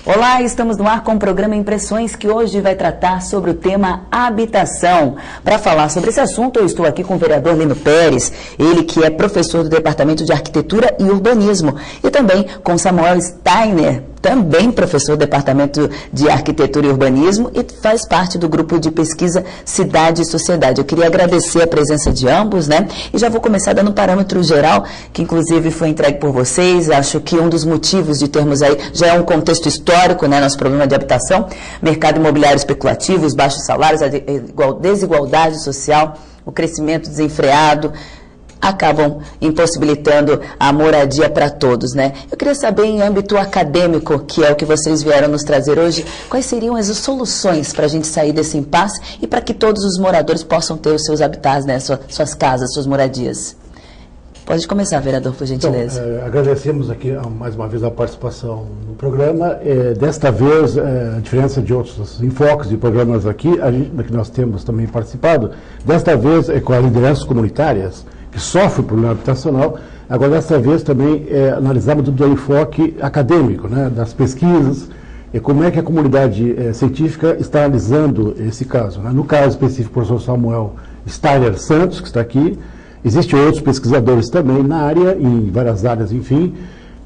Olá, estamos no ar com o programa Impressões, que hoje vai tratar sobre o tema habitação. Para falar sobre esse assunto, eu estou aqui com o vereador Lino Pérez, ele que é professor do Departamento de Arquitetura e Urbanismo, e também com Samuel Steiner, também professor do Departamento de Arquitetura e Urbanismo e faz parte do grupo de pesquisa Cidade e Sociedade. Eu queria agradecer a presença de ambos, né? E já vou começar dando um parâmetro geral, que inclusive foi entregue por vocês. Acho que um dos motivos de termos aí já é um contexto histórico, né? Nosso problema de habitação, mercado imobiliário especulativo, os baixos salários, a desigualdade social, o crescimento desenfreado, acabam impossibilitando a moradia para todos, né? Eu queria saber, em âmbito acadêmico, que é o que vocês vieram nos trazer hoje, quais seriam as soluções para a gente sair desse impasse e para que todos os moradores possam ter os seus habitats, né? Suas casas, suas moradias. Pode começar, vereador, por gentileza. Então, agradecemos aqui mais uma vez a participação no programa. Desta vez, a diferença de outros enfoques de programas aqui, que nós temos também participado, desta vez é com as lideranças comunitárias, que sofre o problema habitacional. Agora, dessa vez, também analisamos do enfoque acadêmico, né, das pesquisas, e como é que a comunidade científica está analisando esse caso. Né? No caso específico, o professor Samuel Steiner Santos, que está aqui, existem outros pesquisadores também na área, em várias áreas, enfim,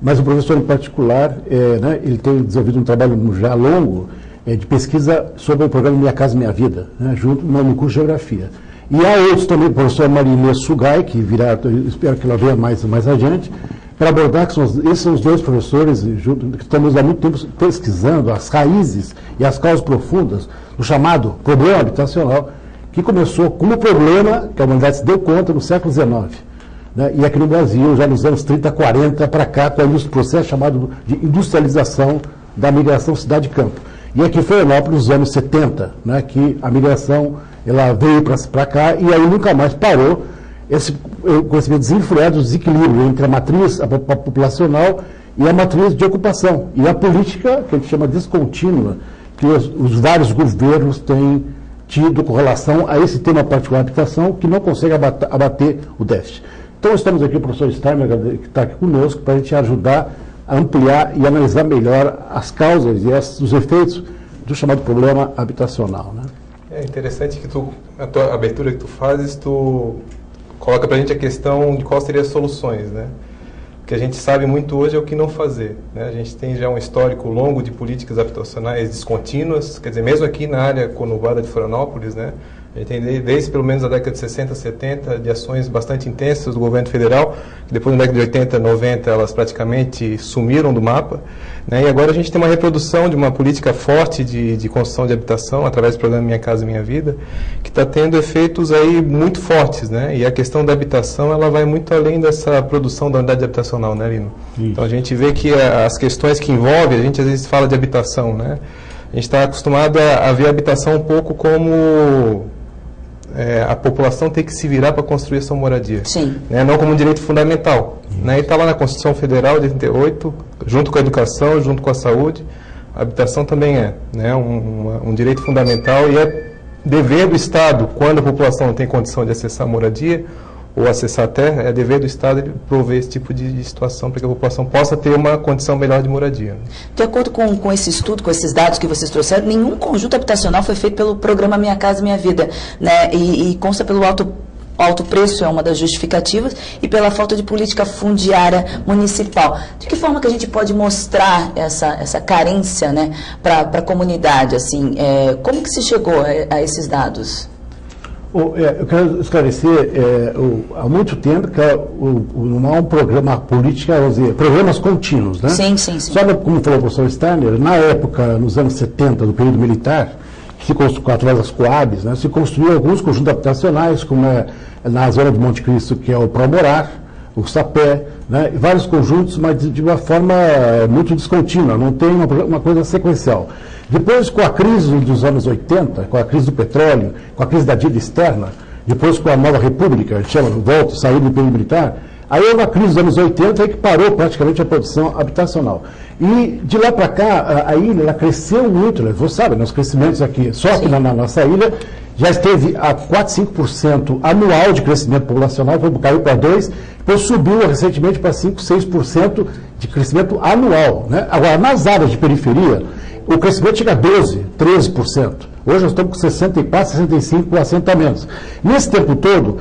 mas o professor em particular, né, ele tem desenvolvido um trabalho já longo de pesquisa sobre o programa Minha Casa Minha Vida, né, junto no curso de Geografia. E há outros também, o professor Marinê Sugai, que virá, espero que ela venha mais adiante, para abordar, que esses são os dois professores que estamos há muito tempo pesquisando as raízes e as causas profundas do chamado problema habitacional, que começou como problema que a humanidade se deu conta no século XIX. Né? E aqui no Brasil, já nos anos 30, 40 para cá, com o processo chamado de industrialização da migração cidade-campo. E aqui em Florianópolis, nos anos 70, né, que a migração ela veio para cá e aí nunca mais parou esse conhecimento desenfreado, desequilíbrio entre a matriz populacional e a matriz de ocupação. E a política, que a gente chama descontínua, que os vários governos têm tido com relação a esse tema particular de habitação, que não consegue abater o déficit. Então, estamos aqui, o professor Steiner, que está aqui conosco, para a gente ajudar a ampliar e analisar melhor as causas e os efeitos do chamado problema habitacional. Né? É interessante que a tua abertura que tu fazes, tu coloca para a gente a questão de quais seriam as soluções, né? O que a gente sabe muito hoje é o que não fazer, né? A gente tem já um histórico longo de políticas habitacionais descontínuas, quer dizer, mesmo aqui na área conurbada de Florianópolis, né? A gente tem desde pelo menos a década de 60, 70, de ações bastante intensas do governo federal, que depois na década de 80, 90, elas praticamente sumiram do mapa, né? E agora a gente tem uma reprodução de uma política forte de construção de habitação, através do programa Minha Casa Minha Vida, que está tendo efeitos aí muito fortes, né? E a questão da habitação, ela vai muito além dessa produção da unidade habitacional, né, Lino? Então a gente vê que as questões que envolvem, a gente às vezes fala de habitação, né? A gente está acostumado a ver a habitação um pouco como a população tem que se virar para construir a sua moradia. Sim. Né? Não como um direito fundamental. Né? E está lá na Constituição Federal de 88, junto com a educação, junto com a saúde, a habitação também é, né, um direito fundamental e é dever do Estado, quando a população não tem condição de acessar a moradia ou acessar a terra, é dever do Estado prover esse tipo de situação para que a população possa ter uma condição melhor de moradia. De acordo com esse estudo, com esses dados que vocês trouxeram, nenhum conjunto habitacional foi feito pelo programa Minha Casa Minha Vida, né? E consta pelo alto preço, é uma das justificativas, e pela falta de política fundiária municipal. De que forma que a gente pode mostrar essa carência, né, para a comunidade? Assim, como que se chegou a esses dados? Eu quero esclarecer, há muito tempo que não há um programa político, programas contínuos, né? Sim. Só como falou o professor Steiner, na época, nos anos 70, do período militar, através das Coabs, né, se construíram alguns conjuntos habitacionais, como na zona de Monte Cristo, que é o Promorar, o Sapé, né, vários conjuntos, mas de uma forma muito descontínua, não tem uma coisa sequencial. Depois, com a crise dos anos 80, com a crise do petróleo, com a crise da dívida externa, depois com a nova república, a gente chama, saiu do período militar, aí houve a crise dos anos 80 que parou praticamente a produção habitacional. E de lá para cá, a ilha ela cresceu muito, você sabe, nos crescimentos aqui, só aqui na nossa ilha, já esteve a 4, 5% anual de crescimento populacional, caiu para 2%, depois subiu recentemente para 5, 6% de crescimento anual. Né? Agora, nas áreas de periferia, o crescimento chega a 12%, 13%. Hoje nós estamos com 64, 65 assentamentos. Nesse tempo todo,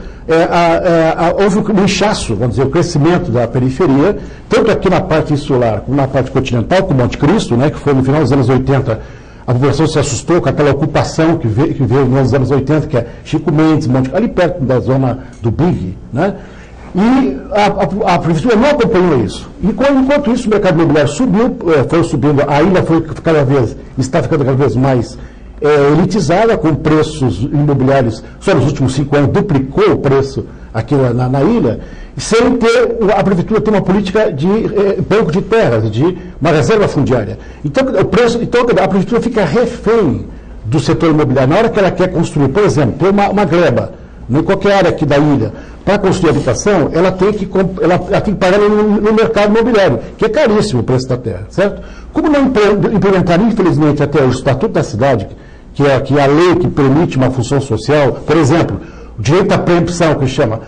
houve um inchaço, vamos dizer, o crescimento da periferia, tanto aqui na parte insular, como na parte continental, como Monte Cristo, né, que foi no final dos anos 80, a população se assustou com aquela ocupação que veio nos anos 80, que é Chico Mendes, ali perto da zona do Big, né? E a prefeitura não acompanhou isso. Enquanto isso, o mercado imobiliário foi subindo, a ilha está ficando cada vez mais elitizada, com preços imobiliários, só nos últimos 5 anos duplicou o preço aqui na ilha, sem ter, a prefeitura tem uma política de banco de terras, de uma reserva fundiária. Então, a prefeitura fica refém do setor imobiliário. Na hora que ela quer construir, por exemplo, tem uma gleba, em qualquer área aqui da ilha, para construir habitação, ela tem que pagar no mercado imobiliário, que é caríssimo o preço da terra, certo? Como não implementaram, infelizmente, até o Estatuto da Cidade, que é a lei que permite uma função social, por exemplo, o direito à preempção, que chama,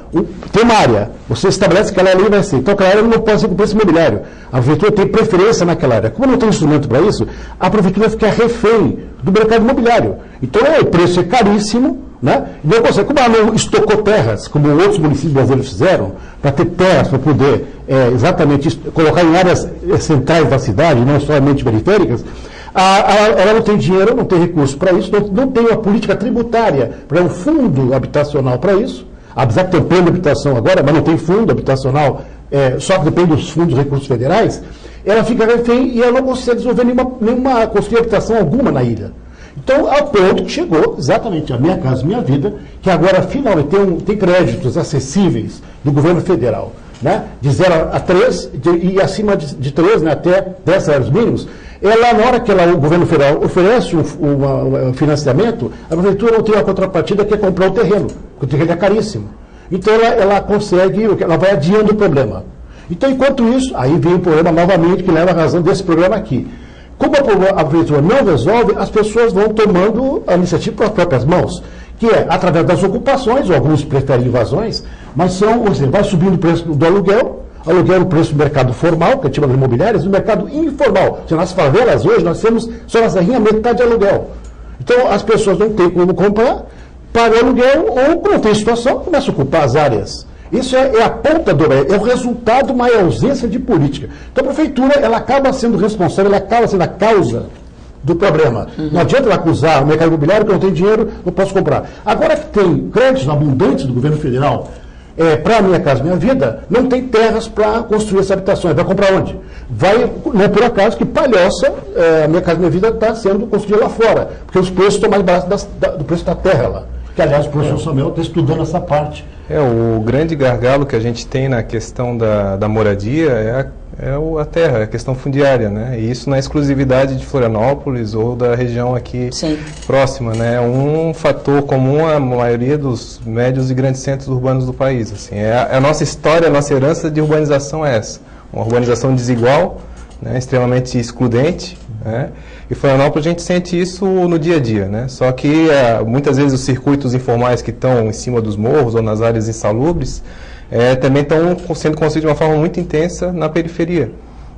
tem uma área, você estabelece que aquela lei vai ser, então aquela área não pode ser com preço imobiliário. A prefeitura tem preferência naquela área. Como não tem instrumento para isso, a prefeitura fica refém do mercado imobiliário. Então o preço é caríssimo, né? Não consegue, como ela não estocou terras, como outros municípios brasileiros fizeram, para ter terras, para poder exatamente colocar em áreas centrais da cidade, não somente periféricas, ela não tem dinheiro, não tem recurso para isso, não tem uma política tributária para um fundo habitacional para isso, apesar de ter um plano de habitação agora, mas não tem fundo habitacional, só que depende dos fundos e recursos federais, ela fica refém e ela não consegue desenvolver nenhuma construir habitação alguma na ilha. Então, ao ponto que chegou exatamente a Minha Casa Minha Vida, que agora finalmente tem créditos acessíveis do governo federal, né? De 0 a 3 e acima de 3, né? Até 10 salários mínimos. Na hora que o governo federal oferece um financiamento, a prefeitura não tem uma contrapartida que é comprar o terreno, porque o terreno é caríssimo. Então ela consegue, ela vai adiando o problema. Então, enquanto isso, aí vem o problema novamente que leva a razão desse programa aqui. Como a prefeitura não resolve, as pessoas vão tomando a iniciativa para as próprias mãos, que é através das ocupações, ou alguns preferem invasões, mas vai subindo o preço do aluguel é o preço do mercado formal, que é tipo de imobiliárias, e o mercado informal. Nas favelas hoje nós temos só na Serrinha metade de aluguel. Então as pessoas não têm como comprar, pagam aluguel, ou não tem situação, começam a ocupar as áreas. Isso é a ponta é o resultado de uma ausência de política. Então a prefeitura ela acaba sendo responsável, ela acaba sendo a causa do problema. Não adianta ela acusar o mercado imobiliário que eu não tenho dinheiro, não posso comprar. Agora que tem créditos abundantes do governo federal, para a Minha Casa Minha Vida, não tem terras para construir essas habitações. Vai comprar onde? Não é por acaso que Palhoça, a Minha Casa Minha Vida está sendo construída lá fora, porque os preços estão mais baratos do preço da terra lá. Que, aliás, o professor Samuel está estudando essa parte. O grande gargalo que a gente tem na questão da moradia é a terra, a questão fundiária, né? E isso não é exclusividade de Florianópolis ou da região aqui próxima, né? É um fator comum à maioria dos médios e grandes centros urbanos do país. Assim. A nossa história, a nossa herança de urbanização é essa. Uma urbanização desigual, né? Extremamente excludente, né? E Florianópolis a gente sente isso no dia a dia, né? Só que muitas vezes os circuitos informais que estão em cima dos morros ou nas áreas insalubres também estão sendo construídos de uma forma muito intensa na periferia.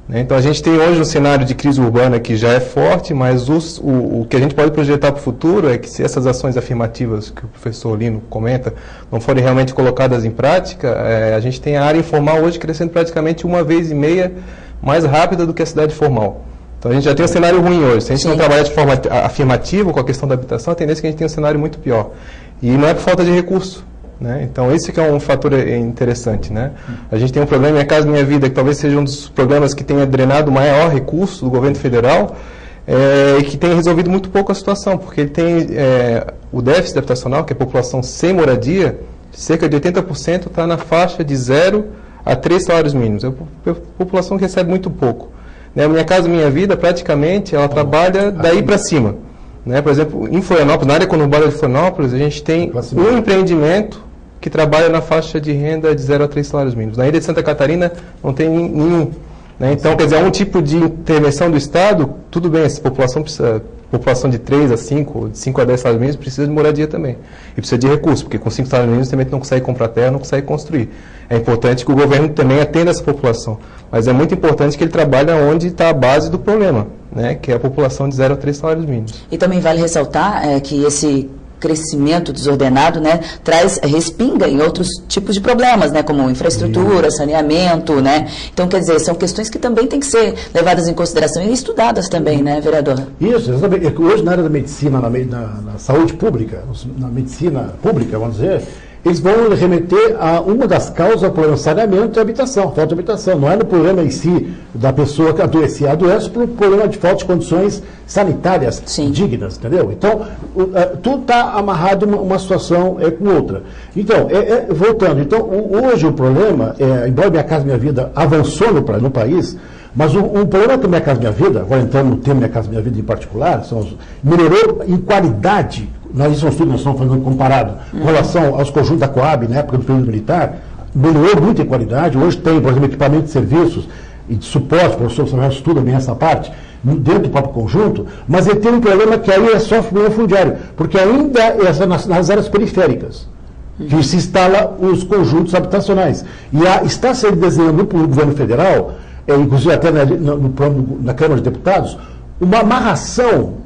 Né? Então a gente tem hoje um cenário de crise urbana que já é forte, mas o que a gente pode projetar para o futuro é que se essas ações afirmativas que o professor Lino comenta não forem realmente colocadas em prática, a gente tem a área informal hoje crescendo praticamente 1,5 vezes mais rápida do que a cidade formal. Então a gente já tem um cenário ruim hoje. Se a gente não trabalhar de forma afirmativa com a questão da habitação, a tendência é que a gente tenha um cenário muito pior. E não é por falta de recurso. Né? Então esse que é um fator interessante. Né? A gente tem um problema Minha Casa Minha Vida, que talvez seja um dos problemas que tenha drenado o maior recurso do governo federal e que tem resolvido muito pouco a situação, porque ele tem o déficit habitacional, que é a população sem moradia, cerca de 80% está na faixa de 0 a 3 salários mínimos. É a população que recebe muito pouco. Né? Minha Casa Minha Vida, praticamente, ela trabalha daí para cima. Né? Por exemplo, em Florianópolis, na área conurbada de Florianópolis, a gente tem um empreendimento que trabalha na faixa de renda de 0 a 3 salários mínimos. Na ilha de Santa Catarina, não tem nenhum. Né? Então, quer dizer, um tipo de intervenção do Estado, tudo bem, essa população precisa população de 3 a 5, de 5 a 10 salários mínimos precisa de moradia também. E precisa de recursos, porque com 5 salários mínimos também não consegue comprar terra, não consegue construir. É importante que o governo também atenda essa população. Mas é muito importante que ele trabalhe onde está a base do problema, né, que é a população de 0 a 3 salários mínimos. E também vale ressaltar que esse crescimento desordenado, né, respinga em outros tipos de problemas, né, como infraestrutura, saneamento, né. Então, quer dizer, são questões que também têm que ser levadas em consideração e estudadas também, né, vereador? Isso, exatamente. Hoje, na área da medicina, na saúde pública, na medicina pública, vamos dizer, eles vão remeter a uma das causas do problema de saneamento e habitação, falta de habitação. Não é no problema em si da pessoa que adoece por problema de falta de condições sanitárias dignas, entendeu? Então, tudo está amarrado uma situação com outra. Então, voltando, então, hoje o problema, embora Minha Casa Minha Vida avançou no país, mas o problema do Minha Casa Minha Vida, agora entrando no tema Minha Casa Minha Vida em particular, melhorou em qualidade. Isso é um estudo que nós estamos fazendo comparado com relação aos conjuntos da Coab na época do período militar, melhorou muito em qualidade. Hoje tem, por exemplo, equipamento de serviços e de suporte, o professor Samuel estuda bem essa parte, dentro do próprio conjunto, mas ele tem um problema que aí sofre problema fundiário, porque ainda nas áreas periféricas que se instala os conjuntos habitacionais. E está sendo desenhado pelo governo federal, inclusive até na Câmara de Deputados, uma amarração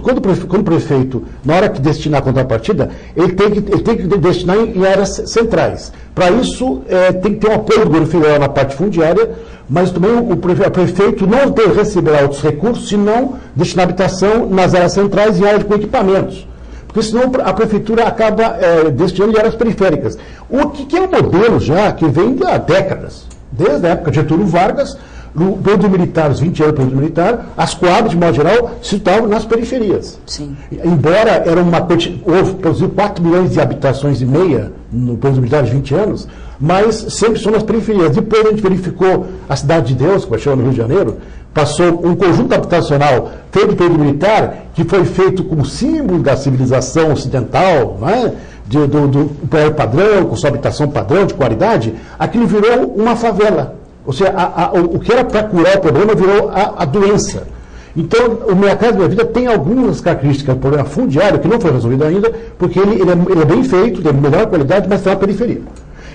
quando o prefeito, na hora que destinar a contrapartida, ele tem que destinar em áreas centrais. Para isso, tem que ter um apoio do governo federal na parte fundiária, mas também o prefeito não receberá outros recursos se não destinar habitação nas áreas centrais e áreas com equipamentos. Porque senão a prefeitura acaba destinando em áreas periféricas. O que é um modelo já que vem há décadas, desde a época de Getúlio Vargas. No período militar, os 20 anos do período militar, as Coab, de modo geral, se estavam nas periferias. Sim. Embora houve, produziu 4 milhões de habitações e meia no período militar de 20 anos, mas sempre são nas periferias. Depois a gente verificou a Cidade de Deus, que vai chamar no Rio de Janeiro, passou um conjunto habitacional feito no período militar, que foi feito como símbolo da civilização ocidental, não é? do prédio padrão, com sua habitação padrão, de qualidade. Aquilo virou uma favela. Ou seja, o que era para curar o problema virou a doença. Então, o Minha Casa Minha Vida tem algumas características do problema fundiário que não foi resolvido ainda, porque ele é bem feito, tem melhor qualidade, mas está na periferia.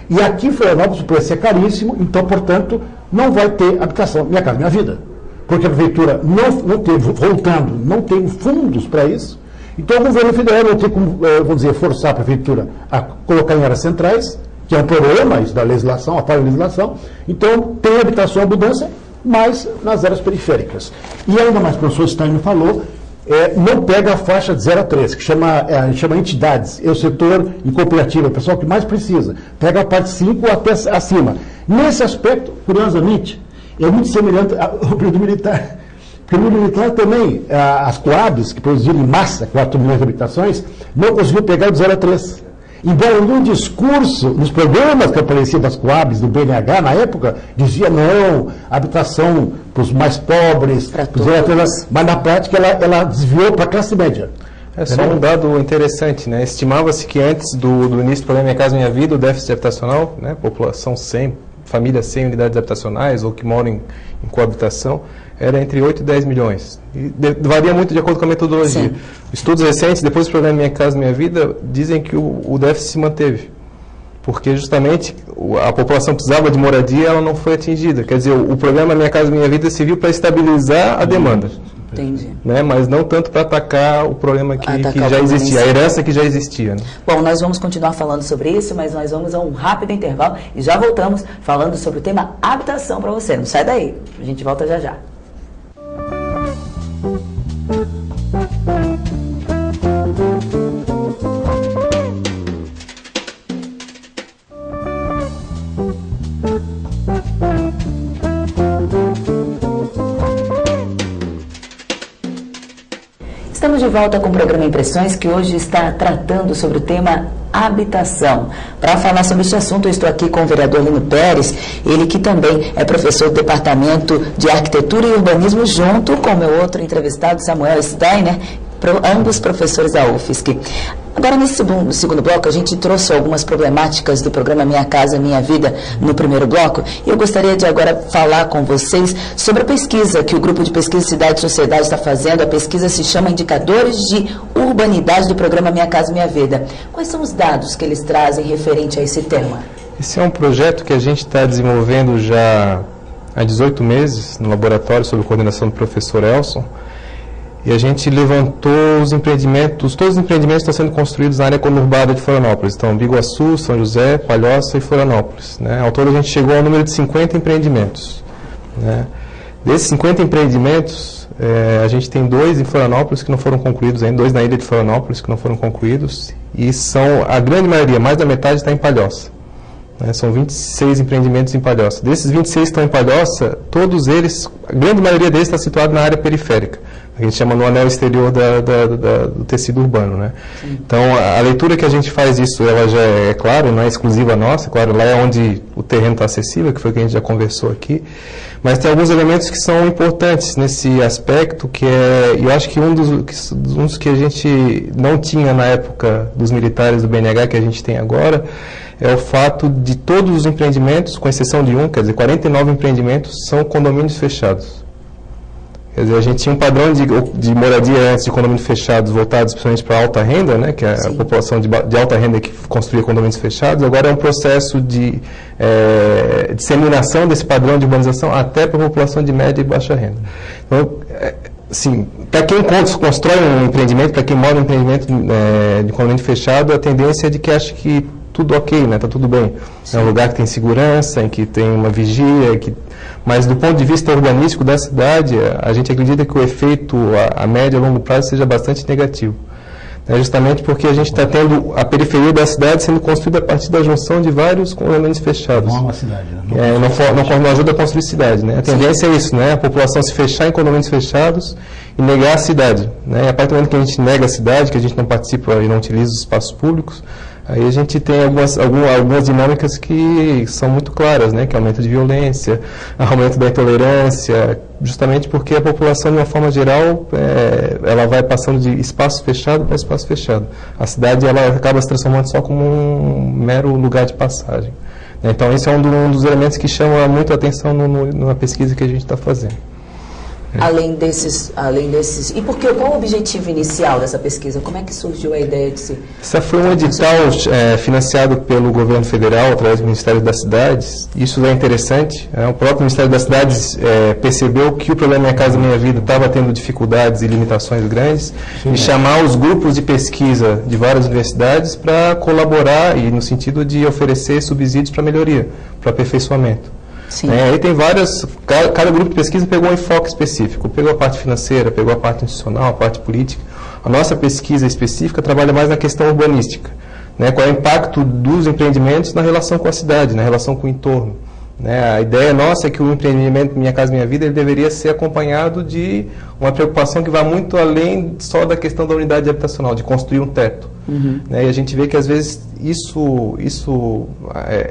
E aqui em Florianópolis o preço é caríssimo, então, portanto, não vai ter habitação Minha Casa Minha Vida. Porque a prefeitura não tem fundos para isso. Então, o governo federal não tem como, vamos dizer, forçar a prefeitura a colocar em áreas centrais, que é um problema isso da legislação, a falha da legislação. Então, tem habitação em abundância, mas nas áreas periféricas. E ainda mais, o professor Stein falou, não pega a faixa de 0 a 3, que chama entidades, é o setor em cooperativa, o pessoal que mais precisa. Pega a parte 5 até acima. Nesse aspecto, curiosamente, é muito semelhante ao período militar. O período militar também, as Coabs, que produziram em massa 4 milhões de habitações, não conseguiu pegar o de 0 a 3. Embora no discurso, nos programas que apareciam das Coabs, do BNH, na época, dizia não, habitação para os mais pobres, mas na prática ela desviou para a classe média. É só um dado interessante, né? Estimava-se que antes do início do programa Minha Casa Minha Vida, o déficit habitacional, né? População sem, famílias sem unidades habitacionais ou que moram em coabitação, era entre 8 e 10 milhões. E varia muito de acordo com a metodologia. Sim. Estudos recentes, depois do programa Minha Casa Minha Vida, dizem que o déficit se manteve. Porque justamente a população precisava de moradia e ela não foi atingida. Quer dizer, o programa Minha Casa Minha Vida serviu para estabilizar a demanda. Entendi. Né? Mas não tanto para atacar o problema que já existia, a herança que já existia. Né? Bom, nós vamos continuar falando sobre isso, mas nós vamos a um rápido intervalo e já voltamos falando sobre o tema habitação para você. Não sai daí, a gente volta já já. Estamos de volta com o programa Impressões, que hoje está tratando sobre o tema habitação. Para falar sobre este assunto, eu estou aqui com o vereador Lino Pérez, ele que também é professor do Departamento de Arquitetura e Urbanismo, junto com o meu outro entrevistado, Samuel Steiner, ambos professores da UFSC. Agora, nesse segundo bloco, a gente trouxe algumas problemáticas do programa Minha Casa Minha Vida no primeiro bloco, e eu gostaria de agora falar com vocês sobre a pesquisa que o Grupo de Pesquisa Cidade e Sociedade está fazendo. A pesquisa se chama Indicadores de Urbanidade do programa Minha Casa Minha Vida. Quais são os dados que eles trazem referente a esse tema? Esse é um projeto que a gente está desenvolvendo já há 18 meses no laboratório, sob coordenação do professor Elson. E a gente levantou os empreendimentos, todos os empreendimentos estão sendo construídos na área conurbada de Florianópolis. Então, Biguaçu, São José, Palhoça e Florianópolis, né? Ao todo, a gente chegou ao número de 50 empreendimentos, né? Desses 50 empreendimentos, a gente tem 2 em Florianópolis que não foram concluídos ainda, 2 na ilha de Florianópolis que não foram concluídos, e a grande maioria, mais da metade, está em Palhoça. São 26 empreendimentos em Palhoça. Desses 26 que estão em Palhoça, todos eles, a grande maioria deles está situado na área periférica. A gente chama no anel exterior do tecido urbano, né? Então, a leitura que a gente faz isso, ela já é claro, não é exclusiva nossa, claro, lá é onde o terreno está acessível, que foi o que a gente já conversou aqui, mas tem alguns elementos que são importantes nesse aspecto, que eu acho que um dos que a gente não tinha na época dos militares do BNH, que a gente tem agora, é o fato de todos os empreendimentos, com exceção de um, quer dizer, 49 empreendimentos, são condomínios fechados. Quer dizer, a gente tinha um padrão de moradia antes de condomínios fechados, voltados principalmente para a alta renda, né, que é a população de alta renda que construía condomínios fechados. Agora é um processo de disseminação desse padrão de urbanização até para a população de média e baixa renda. Então, assim, para quem constrói um empreendimento, para quem mora em um empreendimento de condomínio fechado, a tendência é de que ache que tudo ok, né? Está tudo bem. Sim. É um lugar que tem segurança, em que tem uma vigia, mas do ponto de vista urbanístico da cidade, a gente acredita que o efeito a médio e a longo prazo seja bastante negativo. Justamente porque a gente está tendo a periferia da cidade sendo construída a partir da junção de vários condomínios fechados. Não é uma cidade, né? Não ajuda a construir cidade, né? A tendência é isso, né? A população se fechar em condomínios fechados e negar a cidade, né? E a partir do momento que a gente nega a cidade, que a gente não participa e não utiliza os espaços públicos, aí a gente tem algumas dinâmicas que são muito claras, né? Que é aumento de violência, aumento da intolerância, justamente porque a população, de uma forma geral, ela vai passando de espaço fechado para espaço fechado. A cidade ela acaba se transformando só como um mero lugar de passagem. Então, esse é um dos elementos que chama muito a atenção na pesquisa que a gente está fazendo. Além desses, e qual o objetivo inicial dessa pesquisa? Como é que surgiu a ideia de se... Essa foi um edital financiado pelo governo federal, através do Ministério das Cidades. Isso é interessante. O próprio Ministério das Cidades percebeu que o programa Minha Casa Minha Vida estava tendo dificuldades e limitações grandes, e chamar os grupos de pesquisa de várias universidades para colaborar e no sentido de oferecer subsídios para melhoria, para aperfeiçoamento. Aí tem cada grupo de pesquisa pegou um enfoque específico, pegou a parte financeira, pegou a parte institucional, a parte política. A nossa pesquisa específica trabalha mais na questão urbanística, né? Qual é o impacto dos empreendimentos na relação com a cidade, na relação com o entorno, né? A ideia nossa é que o empreendimento Minha Casa Minha Vida ele deveria ser acompanhado de uma preocupação que vai muito além só da questão da unidade habitacional, de construir um teto. Né? E a gente vê que às vezes isso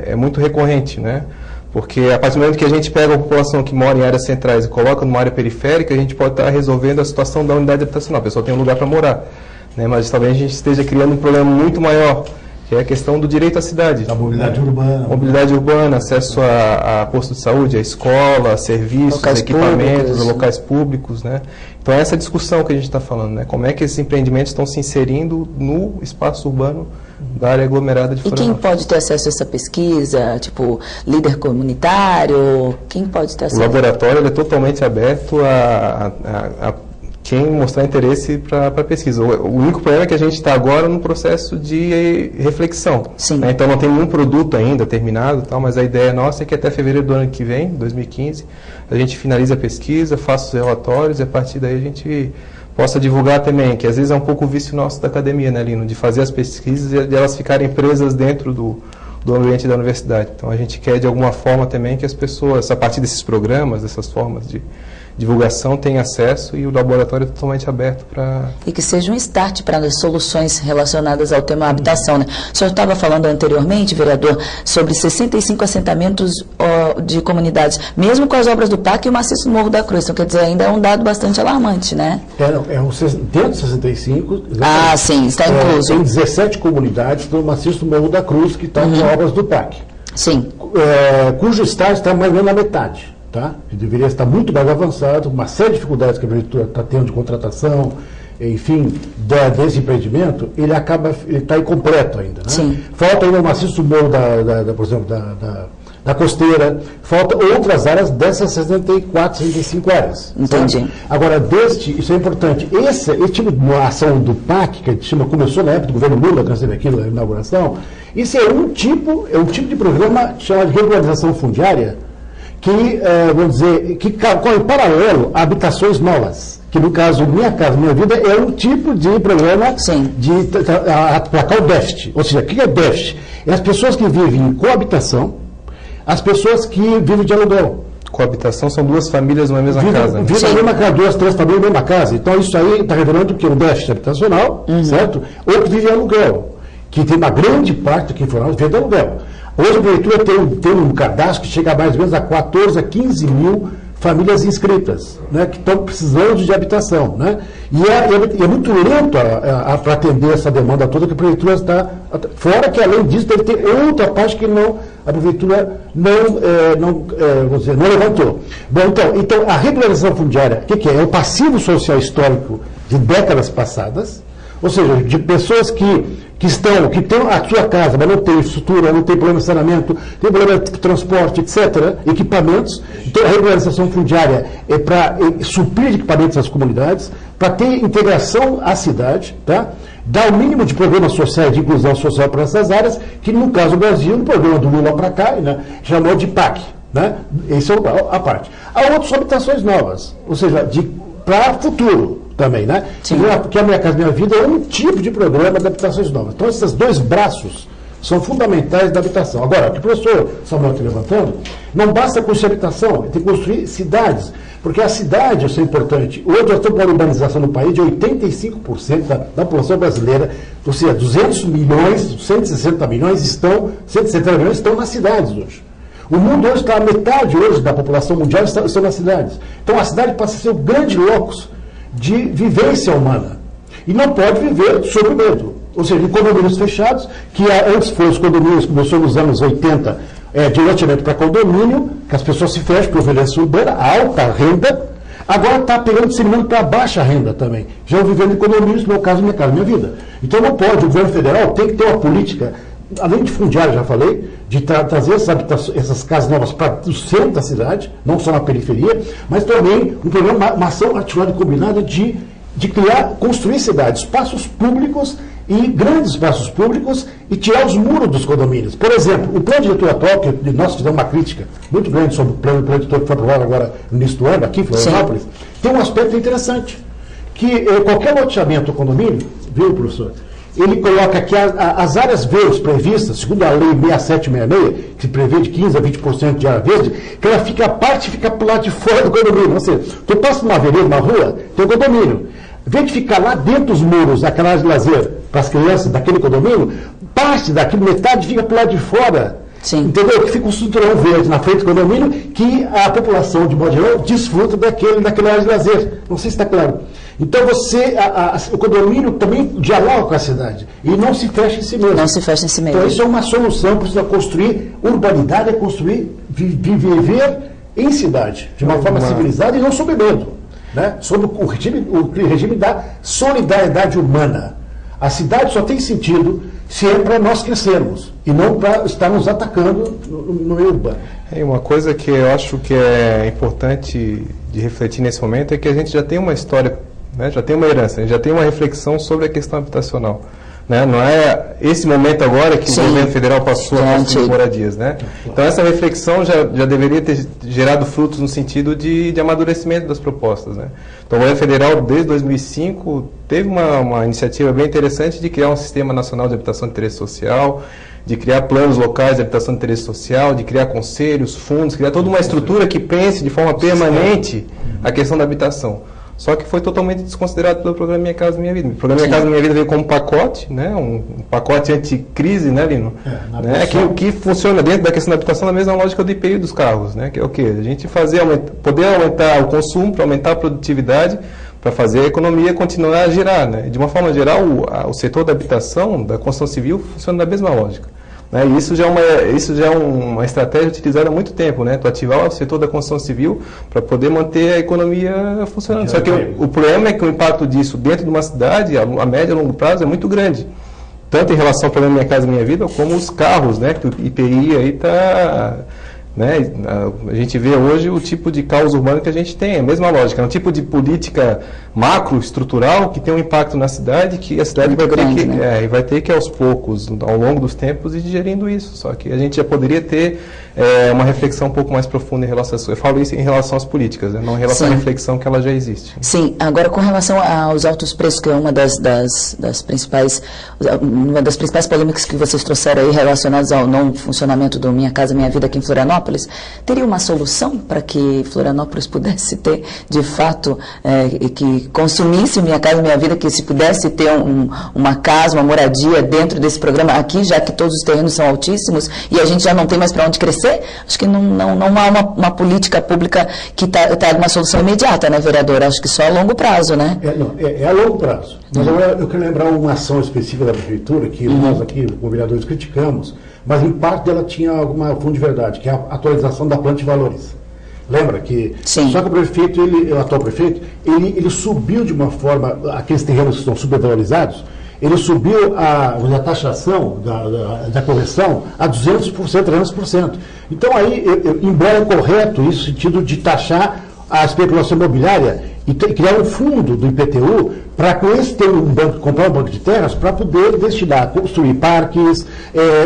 é muito recorrente, né? Porque a partir do momento que a gente pega a população que mora em áreas centrais e coloca numa área periférica, a gente pode estar resolvendo a situação da unidade habitacional. A pessoa tem um lugar para morar, né? Mas talvez a gente esteja criando um problema muito maior, que é a questão do direito à cidade. A mobilidade urbana. Mobilidade urbana, acesso a posto de saúde, a escola, a serviços, locais equipamentos, públicos, locais públicos, né? Então, essa discussão que a gente está falando, né? Como é que esses empreendimentos estão se inserindo no espaço urbano da área aglomerada de Florianópolis. E quem pode ter acesso a essa pesquisa? Tipo, líder comunitário? Quem pode ter acesso? O laboratório é totalmente aberto a quem mostrar interesse para a pesquisa. O único problema é que a gente está agora no processo de reflexão. Né? Então, não tem nenhum produto ainda terminado, mas a ideia nossa é que até fevereiro do ano que vem, 2015, a gente finalize a pesquisa, faça os relatórios e a partir daí a gente possa divulgar também, que às vezes é um pouco o vício nosso da academia, né, Lino? De fazer as pesquisas e de elas ficarem presas dentro do ambiente da universidade. Então, a gente quer, de alguma forma, também que as pessoas, a partir desses programas, dessas formas de divulgação, tem acesso e o laboratório é totalmente aberto para... E que seja um start para as soluções relacionadas ao tema habitação, né? O senhor estava falando anteriormente, vereador, sobre 65 assentamentos de comunidades, mesmo com as obras do PAC e o maciço do Morro da Cruz. Então, quer dizer, ainda é um dado bastante alarmante, né? Dentro de 65... Ah, sim, está incluso. Tem 17 comunidades do maciço do Morro da Cruz que estão com obras do PAC. Sim. Cujo estágio está mais ou menos na metade. Tá? Que deveria estar muito mais avançado, uma série de dificuldades que a prefeitura está tendo de contratação, enfim, desse empreendimento, ele está incompleto ainda. Né? Sim. Falta ainda o maciço do morro, por exemplo, da costeira, falta outras áreas dessas 64, 65 áreas. Entendi. Sabe? Agora, isso é importante, esse tipo de ação do PAC, que a gente começou na época do governo Lula, que nós teve aqui na inauguração, isso é um tipo de programa chamado de regularização fundiária, que, vamos dizer, que corre em paralelo a habitações novas, que no caso Minha Casa Minha Vida é um tipo de programa de aplacar o déficit. Ou seja, o que é déficit? É as pessoas que vivem em coabitação, as pessoas que vivem de aluguel. Coabitação são duas famílias numa mesma casa. Né? Vivem na mesma casa, 2, 3 famílias na mesma casa. Então isso aí está revelando que é um déficit habitacional, certo? Ou que vive em aluguel, que tem uma grande parte que foram vive de aluguel. Hoje a prefeitura tem um cadastro que chega a mais ou menos a 14 a 15 mil famílias inscritas, né, que estão precisando de habitação. Né? E é muito lento para atender essa demanda toda que a prefeitura está... Fora que, além disso, deve ter outra parte que a prefeitura não levantou. Bom, então, a regularização fundiária, o que é? É o passivo social histórico de décadas passadas, ou seja, de pessoas que têm a sua casa, mas não tem estrutura, não tem problema de saneamento, tem problema de transporte, etc., equipamentos. Então, a regularização fundiária é para suprir equipamentos às comunidades, para ter integração à cidade, tá? Dar o mínimo de programas sociais, de inclusão social para essas áreas, que no caso do Brasil, no programa do Lula para cá, né, chamou de PAC. Né? Essa é a parte. Há outras habitações novas, ou seja, para futuro. Também, né? Porque a Minha Casa Minha Vida é um tipo de programa de habitações novas. Então, esses dois braços são fundamentais da habitação. Agora, o que o professor Samuel está levantando, não basta construir habitação, tem que construir cidades. Porque a cidade, isso é importante. Hoje nós estamos com uma urbanização no país de 85% da população brasileira, ou seja, 200 milhões, 160 milhões estão nas cidades hoje. O mundo hoje está, a metade hoje da população mundial estão nas cidades. Então, a cidade passa a ser o grande locus de vivência humana. E não pode viver sob medo. Ou seja, em condomínios fechados, que antes foram os condomínios, começou nos anos 80, de loteamento para condomínio, que as pessoas se fecham por violência urbana, alta renda, agora está disseminando para baixa renda também. Já vivendo em condomínios, no meu caso, Minha Casa Minha Vida. Então não pode, o governo federal tem que ter uma política, além de fundiário, já falei, de trazer essas casas novas para o centro da cidade, não só na periferia, mas também um programa, uma ação articulada e combinada de construir cidades, espaços públicos e grandes espaços públicos e tirar os muros dos condomínios. Por exemplo, o plano diretor atual, que nós fizemos uma crítica muito grande sobre o plano diretor que foi aprovado agora no início do ano, aqui em Florianópolis, tem um aspecto interessante, que qualquer loteamento ou condomínio, viu, professor, ele coloca que as áreas verdes previstas, segundo a lei 6766, que prevê de 15% a 20% de área verde, que ela fica para o lado de fora do condomínio. Ou seja, tu passa numa avenida, numa rua, tem um condomínio. Em vez de ficar lá dentro dos muros, daquela área de lazer, para as crianças daquele condomínio, parte daquilo, metade fica para o lado de fora. Sim. Entendeu? Que fica um cinturão verde na frente do condomínio, que a população, de modo geral, desfruta daquela área de lazer. Não sei se está claro. Então o condomínio também dialoga com a cidade e não se fecha em si mesmo. Não se fecha em si mesmo. Então isso é uma solução, precisa construir urbanidade, é construir, viver em cidade, de uma forma civilizada e não sob medo, né? Sob o regime da solidariedade humana. A cidade só tem sentido se é para nós crescermos e não para estar nos atacando no meio urbano. Uma coisa que eu acho que é importante de refletir nesse momento é que a gente já tem uma história, né, já tem uma herança, a gente já tem uma reflexão sobre a questão habitacional. né? Não é esse momento agora que Sim. o governo federal passou a construir moradias, né? Então essa reflexão já deveria ter gerado frutos no sentido de amadurecimento das propostas, né? Então o governo federal, desde 2005, teve uma iniciativa bem interessante de criar um Sistema Nacional de Habitação de Interesse Social, de criar planos locais de habitação de interesse social, de criar conselhos, fundos, criar toda uma estrutura que pense de forma permanente a questão da habitação. Só que foi totalmente desconsiderado pelo programa Minha Casa Minha Vida. O programa Minha Casa Minha Vida veio como pacote, né, um pacote anticrise, né, Lino? Né, que funciona dentro da questão da habitação na mesma lógica do IPI dos carros, né, que é o quê? A gente poder aumentar o consumo, para aumentar a produtividade, para fazer a economia continuar a girar, né? De uma forma geral, o setor da habitação, da construção civil, funciona da mesma lógica, né? E isso já é uma estratégia utilizada há muito tempo, né? Tu ativar o setor da construção civil para poder manter a economia funcionando. Só que o problema é que o impacto disso dentro de uma cidade, a médio e longo prazo, é muito grande. Tanto em relação ao programa Minha Casa Minha Vida, como os carros, né? Que o IPI aí está... Né? A gente vê hoje o tipo de caos urbano que a gente tem, a mesma lógica, é um tipo de política macro, estrutural, que tem um impacto na cidade, que a cidade vai ter que aos poucos, ao longo dos tempos, ir digerindo isso. Só que a gente já poderia ter uma reflexão um pouco mais profunda em relação a isso. Eu falo isso em relação às políticas, né? Não em relação à reflexão que ela já existe. Sim, agora com relação aos altos preços, que é uma das principais polêmicas que vocês trouxeram aí relacionadas ao não funcionamento do Minha Casa Minha Vida aqui em Florianópolis, teria uma solução para que Florianópolis pudesse ter, de fato, que consumisse Minha Casa Minha Vida, que se pudesse ter uma casa, uma moradia dentro desse programa aqui, já que todos os terrenos são altíssimos e a gente já não tem mais para onde crescer? Acho que não há uma política pública que traga uma solução imediata, né, vereador? Acho que só a longo prazo, né? É a longo prazo. Mas agora eu quero lembrar uma ação específica da Prefeitura, que nós aqui, como vereadores, criticamos, mas em parte dela tinha alguma fundo de verdade, que é a atualização da planta de valores. Lembra que... Sim. Só que o prefeito, o atual prefeito, ele subiu de uma forma, aqueles terrenos que estão supervalorizados, ele subiu a taxação da correção a 200%, 300%. Então aí, embora é correto isso, no sentido de taxar a especulação imobiliária e criar um fundo do IPTU para com esse ter comprar um banco de terras para poder destinar, construir parques,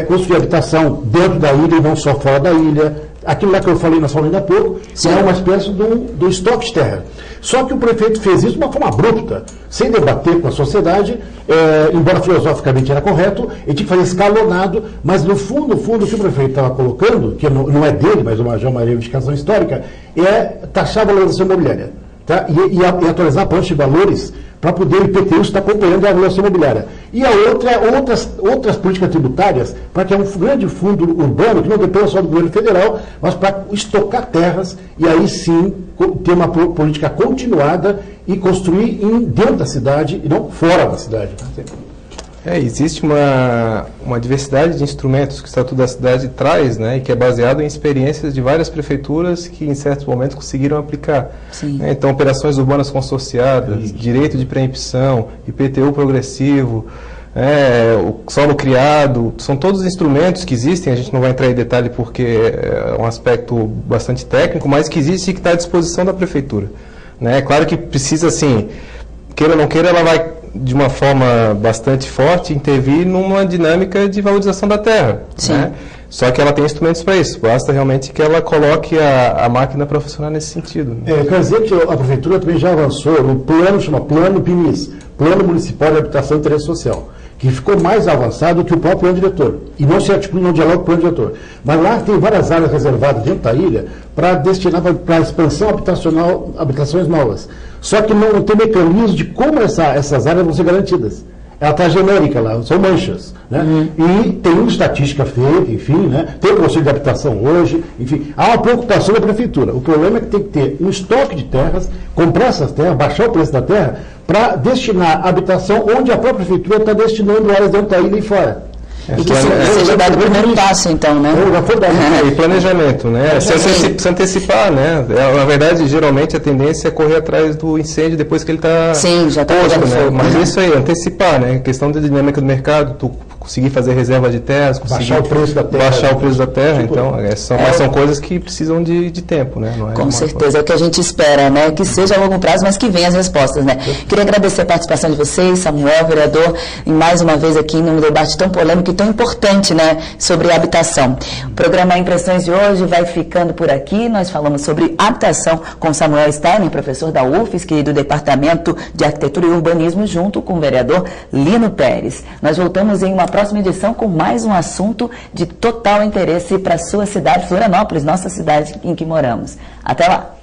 construir habitação dentro da ilha e não só fora da ilha. Aquilo lá que eu falei na sala ainda há pouco, é uma espécie do estoque de terra. Só que o prefeito fez isso de uma forma abrupta, sem debater com a sociedade, embora filosoficamente era correto, ele tinha que fazer escalonado, mas no fundo, o que o prefeito estava colocando, que não é dele, mas já é uma reivindicação histórica, é taxar a valorização imobiliária. Tá? E atualizar a plancha de valores para poder o IPTU estar acompanhando a valorização imobiliária. E a outras políticas tributárias, para que é um grande fundo urbano, que não depende só do governo federal, mas para estocar terras e aí sim ter uma política continuada e construir dentro da cidade e não fora da cidade. Existe uma diversidade de instrumentos que o Estatuto da Cidade traz, né, e que é baseado em experiências de várias prefeituras que, em certos momentos, conseguiram aplicar. Né? Então, operações urbanas consorciadas, direito de preempção, IPTU progressivo, o solo criado, são todos instrumentos que existem, a gente não vai entrar em detalhe porque é um aspecto bastante técnico, mas que existe e que está à disposição da prefeitura. Né? É claro que precisa, assim, queira ou não queira, ela vai de uma forma bastante forte, intervir numa dinâmica de valorização da terra. Né? Só que ela tem instrumentos para isso, basta realmente que ela coloque a máquina para funcionar nesse sentido. Né? Quer dizer que a Prefeitura também já avançou no plano, chama Plano PMIS, Plano Municipal de Habitação e Interesse Social, que ficou mais avançado que o próprio plano diretor. E não se articula, não dialoga com o plano diretor. Mas lá tem várias áreas reservadas dentro da ilha para destinar para a expansão habitacional, habitações novas. Só que não tem mecanismo de como essas áreas vão ser garantidas. Ela está genérica lá, são manchas. Né? E tem uma estatística feita, enfim, né? Tem o Conselho de Habitação hoje, enfim, há uma preocupação da Prefeitura. O problema é que tem que ter um estoque de terras, comprar essas terras, baixar o preço da terra, para destinar a habitação onde a própria Prefeitura está destinando áreas dentro da ilha e fora. E que seja dado o primeiro passo, então, né? E planejamento, né? Se antecipar, né? Na verdade, geralmente, a tendência é correr atrás do incêndio depois que ele está já está posto, né? Mas isso aí, antecipar, né? A questão da dinâmica do mercado, tu conseguir fazer reserva de terras, conseguir baixar o preço da terra. Baixar o preço da terra, tipo, então, mas são coisas que precisam de tempo, né? Não é com certeza, é o que a gente espera, né? Que seja a longo prazo, mas que venham as respostas, né? Queria agradecer a participação de vocês, Samuel, vereador, e mais uma vez aqui num debate tão polêmico e tão importante, né? Sobre habitação. O programa Impressões de hoje vai ficando por aqui. Nós falamos sobre habitação com Samuel Steiner, professor da UFSC e do Departamento de Arquitetura e Urbanismo, junto com o vereador Lino Pérez. Nós voltamos em uma próxima edição com mais um assunto de total interesse para a sua cidade, Florianópolis, nossa cidade em que moramos. Até lá!